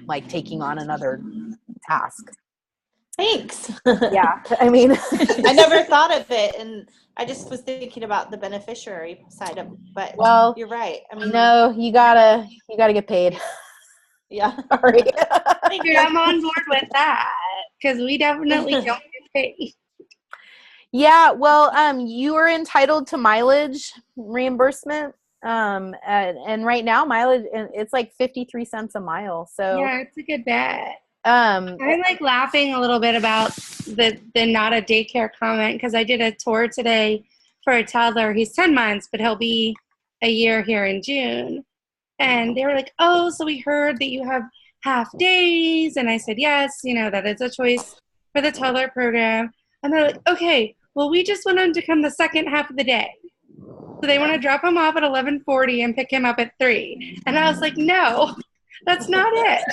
like taking on another task. Thanks. Yeah, I mean, I never thought of it, and I just was thinking about the beneficiary side of it. But well, you're right. I mean, no, you gotta get paid. Yeah. Sorry. Dude, I'm on board with that, because we definitely don't get paid. Yeah, well, you are entitled to mileage reimbursement. And right now mileage, it's like 53 cents a mile. So yeah, it's a good bet. I'm like laughing a little bit about the not a daycare comment, because I did a tour today for a toddler. He's 10 months, but he'll be a year here in June. And they were like, oh, so we heard that you have half days. And I said, yes, that is a choice for the toddler program. And they're like, okay, well, we just want him to come the second half of the day. So they want to drop him off at 11:40 and pick him up at 3. And I was like, no, that's not it.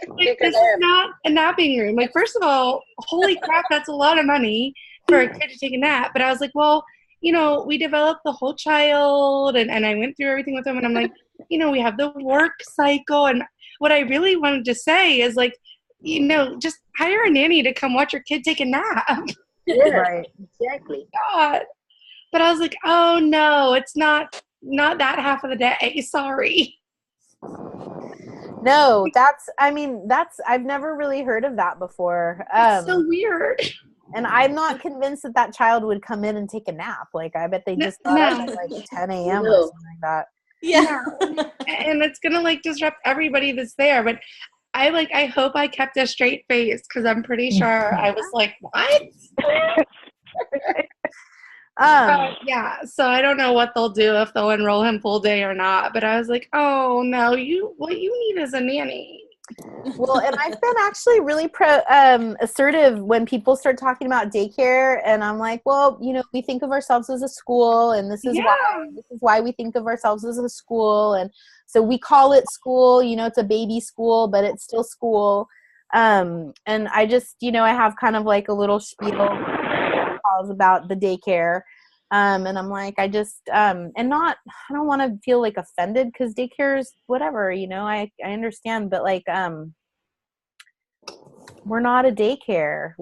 Like, this is not a napping room. Like, first of all, holy crap, that's a lot of money for a kid to take a nap. But I was like, well, we developed the whole child, and I went through everything with him, and I'm like, we have the work cycle. And what I really wanted to say is, like, just hire a nanny to come watch your kid take a nap. Yeah, right. Exactly. God. But I was like, oh no, it's not that half of the day. Sorry. No, I've never really heard of that before. It's so weird. And I'm not convinced that child would come in and take a nap. Like, I bet they just got up at like 10 a.m. or something like that. Yeah. And it's going to like disrupt everybody that's there. But I hope I kept a straight face, because I'm pretty sure I was like, what? Yeah, so I don't know what they'll do, if they'll enroll him full day or not. But I was like, oh no, what you need is a nanny. Well, and I've been actually really assertive when people start talking about daycare, and I'm like, well, we think of ourselves as a school, and this is why we think of ourselves as a school, and so we call it school. It's a baby school, but it's still school. And I just, I have kind of like a little spiel about the daycare. And I'm like, I just, I don't want to feel like offended, because daycare is whatever, I understand, but like, we're not a daycare.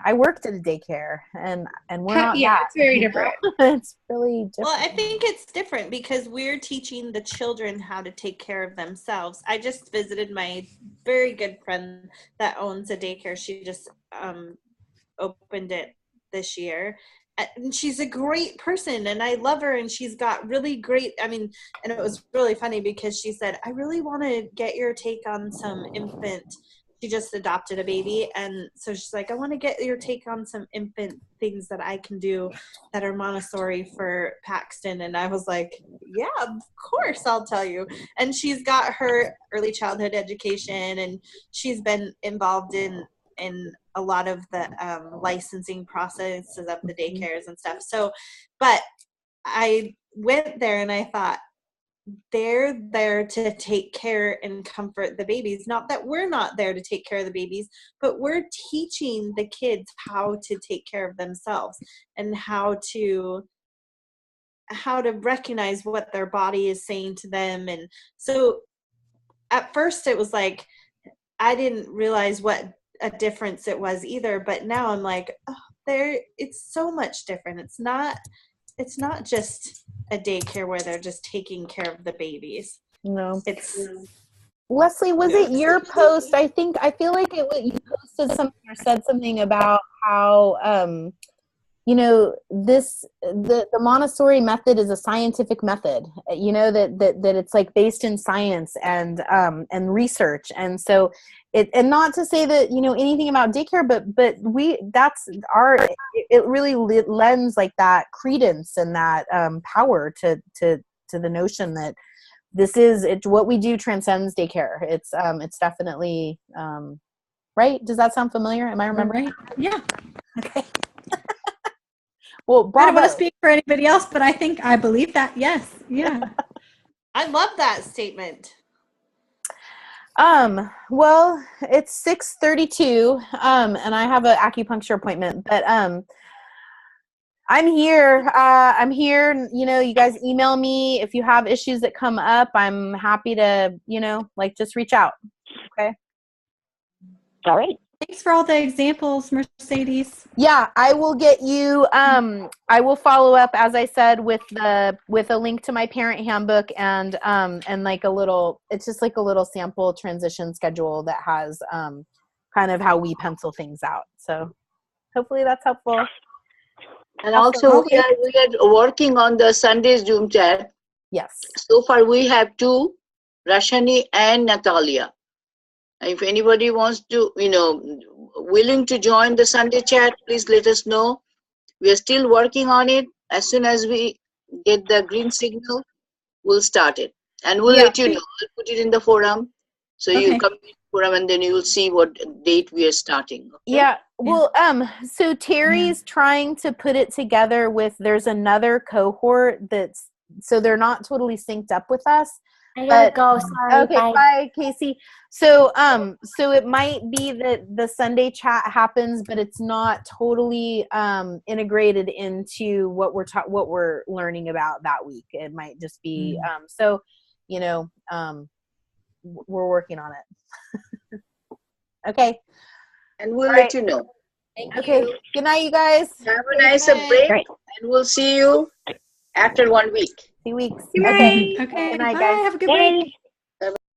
I worked at a daycare, and we're not. Yeah, that, it's very different. It's really different. Well, I think it's different because we're teaching the children how to take care of themselves. I just visited my very good friend that owns a daycare. She just opened it this year. And she's a great person, and I love her, and she's got really great, and it was really funny because she said, I really want to get your take on some infant. She just adopted a baby, and so she's like, I want to get your take on some infant things that I can do that are Montessori for Paxton. And I was like, yeah, of course, I'll tell you. And she's got her early childhood education, and she's been involved in a lot of the licensing processes of the daycares and stuff. So, but I went there and I thought, they're there to take care and comfort the babies. Not that we're not there to take care of the babies, but we're teaching the kids how to take care of themselves and how to recognize what their body is saying to them. And so at first it was like, I didn't realize what a difference it was either, but now I'm like, it's so much different. It's not just a daycare where they're just taking care of the babies. No, it's Leslie, was it your post? I feel like you posted something or said something about how the Montessori method is a scientific method, that it's like based in science and research. And so and not to say that, you know, anything about daycare, but it really lends like that credence and that power to the notion that what we do transcends daycare. It's definitely right. Does that sound familiar? Am I remembering? Right. Yeah. Okay. Well, bravo. I don't want to speak for anybody else, but I believe that. Yes. Yeah. I love that statement. Well, it's 6:32, and I have an acupuncture appointment, but I'm here. You know, you guys email me if you have issues that come up. I'm happy to, you know, like, just reach out. Okay. All right. Thanks for all the examples, Mercedes. Yeah, I will get you, I will follow up, as I said, with a link to my parent handbook and like it's just like a little sample transition schedule that has, kind of how we pencil things out. So hopefully that's helpful. And also we are working on the Sunday Zoom chat. Yes. So far we have 2, Rashani and Natalia. If anybody wants to, you know, willing to join the Sunday chat, please let us know. We are still working on it. As soon as we get the green signal, we'll start it. And we'll let you know. I'll put it in the forum. So you come in the forum and then you will see what date we are starting. Okay? Yeah. Well, so Terry's trying to put it together there's another cohort so they're not totally synced up with us. I gotta go. Sorry. Okay, bye, Casey. So it might be that the Sunday chat happens, but it's not totally integrated into what we're learning about that week. It might just be so, you know, we're working on it. Okay. And we'll let you know. Thank Okay. you. Good night, you guys. Have a nice break, and we'll see you after 1 week. 2 weeks. Good Okay. night. Okay. Good night, Bye. guys. Have a good break.